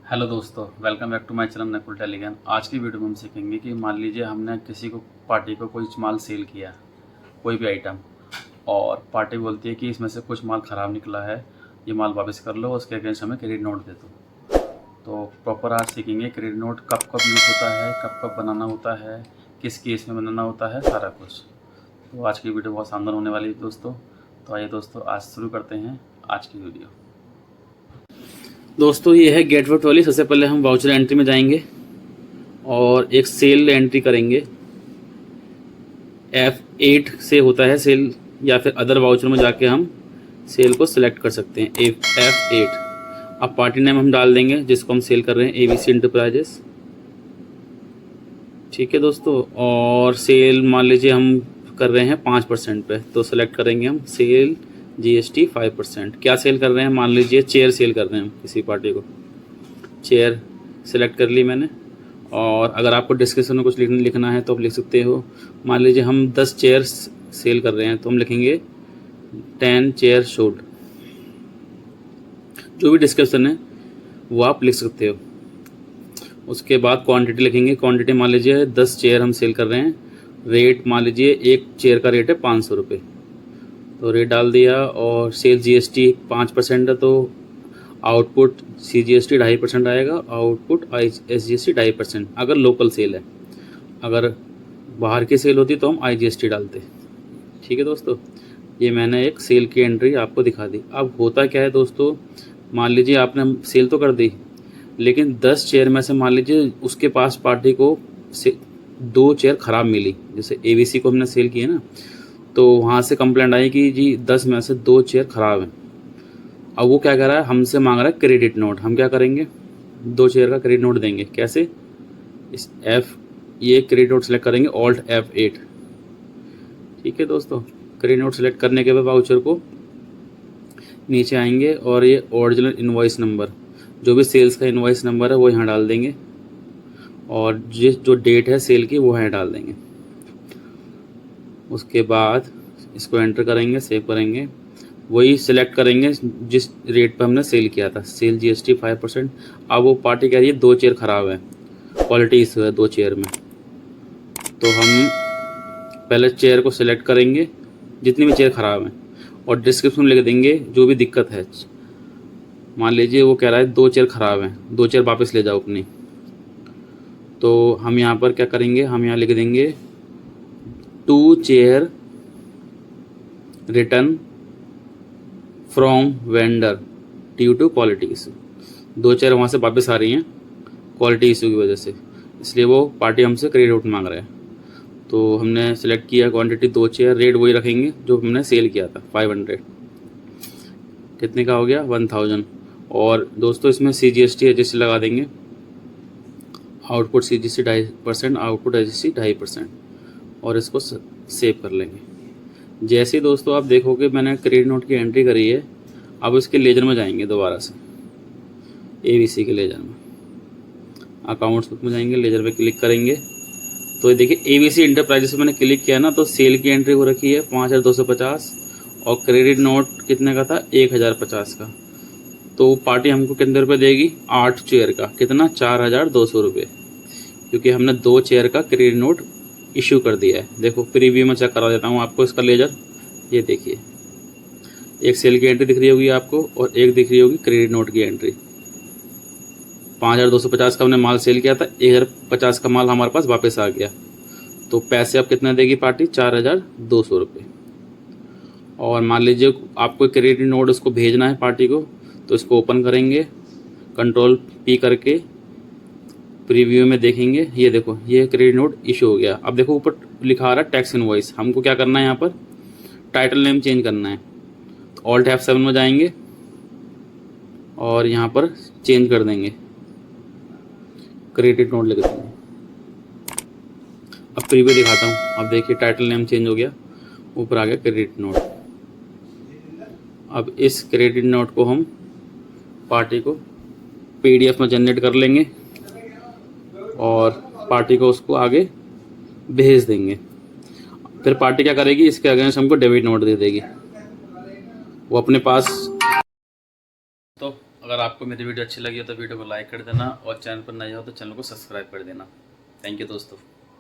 Hello दोस्तों, welcome back to my channel Nakul Telegram. आज की वीडियो में हम सीखेंगे कि मान लीजिए हमने किसी को पार्टी को कोई माल सेल किया, कोई भी आइटम, और पार्टी बोलती है कि इसमें से कुछ माल ख़राब निकला है, ये माल वापस कर लो, उसके अगेंस्ट हमें क्रेडिट नोट दे दो। तो प्रॉपर आज सीखेंगे क्रेडिट नोट कब कब यूज़ होता है, कब कब बनाना होता है, किस केस में बनाना होता है, सारा कुछ। तो आज की वीडियो बहुत शानदार होने वाली है दोस्तों। तो आइए दोस्तों, आज शुरू करते हैं आज की वीडियो। दोस्तों ये है गेटवर्थ वाली। सबसे पहले हम वाउचर एंट्री में जाएंगे और एक सेल एंट्री करेंगे। F8 से होता है सेल, या फिर अदर वाउचर में जाके हम सेल को सिलेक्ट कर सकते हैं। F8। अब पार्टी नेम हम डाल देंगे जिसको हम सेल कर रहे हैं, ABC इंटरप्राइजेस। ठीक है दोस्तों, और सेल मान लीजिए हम कर रहे हैं 5% पे, तो सेलेक्ट करेंगे हम सेल GST 5%। क्या सेल कर रहे हैं? मान लीजिए चेयर सेल कर रहे हैं हम किसी पार्टी को। चेयर सेलेक्ट कर ली मैंने। और अगर आपको डिस्क्रिप्शन में कुछ लिखना है तो आप लिख सकते हो। मान लीजिए हम 10 चेयर सेल कर रहे हैं, तो हम लिखेंगे 10 चेयर शोड। जो भी डिस्क्रिप्शन है वो आप लिख सकते हो। उसके बाद क्वांटिटी लिखेंगे। क्वांटिटी मान लीजिए 10 चेयर हम सेल कर रहे हैं। रेट मान लीजिए एक चेयर का रेट है 500 रुपये, तो रेट डाल दिया। और सेल GST 5% है, तो आउटपुट CGST 2.5% आएगा, आउटपुट SGST 2.5%। अगर लोकल सेल है, अगर बाहर की सेल होती तो हम IGST डालते। ठीक है दोस्तों, ये मैंने एक सेल की एंट्री आपको दिखा दी। अब होता क्या है दोस्तों, मान लीजिए आपने सेल तो कर दी, लेकिन 10 चेयर में से मान लीजिए उसके पास पार्टी को 2 चेयर ख़राब मिली। जैसे ABC को हमने सेल किया ना, तो वहाँ से कंप्लेंट आई कि जी 10 में से 2 चेयर ख़राब हैं। अब वो क्या कर रहा है, हमसे मांग रहा है क्रेडिट नोट। हम क्या करेंगे, 2 चेयर का क्रेडिट नोट देंगे। कैसे? ये क्रेडिट नोट सेलेक्ट करेंगे, Alt F8। ठीक है दोस्तों, क्रेडिट नोट सेलेक्ट करने के बाद वाउचर को नीचे आएंगे और ये ओरिजिनल इनवॉइस नंबर, जो भी सेल्स का इनवॉइस नंबर है वो यहाँ डाल देंगे, और जो डेट है सेल की वो यहाँ डाल देंगे। उसके बाद इसको एंटर करेंगे, सेव करेंगे, वही सिलेक्ट करेंगे जिस रेट पर हमने सेल किया था, सेल GST 5%। अब वो पार्टी कह रही है 2 चेयर ख़राब है, क्वालिटी इशू है 2 चेयर में। तो हम पहले चेयर को सिलेक्ट करेंगे, जितनी भी चेयर ख़राब हैं, और डिस्क्रिप्शन लिख देंगे जो भी दिक्कत है। मान लीजिए वो कह रहा है 2 चेयर ख़राब हैं, 2 चेयर वापस ले जाओ अपनी। तो हम यहाँ पर क्या करेंगे, हम यहाँ लिख देंगे 2 chair return from vendor due to quality issue. 2 chair वहाँ से वापस आ रही हैं क्वालिटी इशू की वजह से, इसलिए वो पार्टी हमसे क्रेडिट नोट मांग रहा है। तो हमने सेलेक्ट किया क्वांटिटी 2 चेयर, रेट वही रखेंगे जो हमने सेल किया था 500। कितने का हो गया? 1000। और दोस्तों इसमें CGST एजीएसटी लगा देंगे। आउटपुट CGST 2.5%, आउटपुट SGST 2.5%, और इसको सेव कर लेंगे। जैसे ही दोस्तों आप देखोगे मैंने क्रेडिट नोट की एंट्री करी है, अब इसके लेजर में जाएंगे दोबारा से, ABC के लेजर में, अकाउंट्स बुक में जाएंगे, लेजर पे क्लिक करेंगे। तो ये देखिए ABC इंटरप्राइजेस मैंने क्लिक किया ना, तो सेल की एंट्री हो रखी है 5250, और क्रेडिट नोट कितने का था? 1050 का। तो पार्टी हमको कितने रुपये देगी? 8 चेयर का। कितना? 4200 रुपये, क्योंकि हमने 2 चेयर का क्रेडिट नोट इशू कर दिया है। देखो प्रीव्यू में चेक करा देता हूँ आपको इसका लेजर। ये देखिए, एक सेल की एंट्री दिख रही होगी आपको, और एक दिख रही होगी क्रेडिट नोट की एंट्री। 5250 का हमने माल सेल किया था, 1050 का माल हमारे पास वापस आ गया। तो पैसे अब कितना देगी पार्टी? 4200 रुपये। और मान लीजिए आपको क्रेडिट नोट उसको भेजना है पार्टी को, तो इसको ओपन करेंगे, Ctrl+P करके प्रीव्यू में देखेंगे। ये देखो, ये क्रेडिट नोट इशू हो गया। अब देखो ऊपर लिखा आ रहा है टैक्स इनवॉइस। हमको क्या करना है, यहाँ पर टाइटल नेम चेंज करना है। तो Alt F7 में जाएंगे और यहाँ पर चेंज कर देंगे, क्रेडिट नोट लिख देंगे। अब प्रीव्यू दिखाता हूँ। अब देखिए टाइटल नेम चेंज हो गया, ऊपर आ गया क्रेडिट नोट। अब इस क्रेडिट नोट को हम पार्टी को PDF में जनरेट कर लेंगे और पार्टी को उसको आगे भेज देंगे। फिर पार्टी क्या करेगी, इसके अगेंस्ट हमको डेबिट नोट दे देगी वो अपने पास। तो अगर आपको आपको मेरी वीडियो अच्छी लगी हो तो वीडियो को लाइक कर देना और चैनल पर नए हो तो चैनल को सब्सक्राइब कर देना। थैंक यू दोस्तों।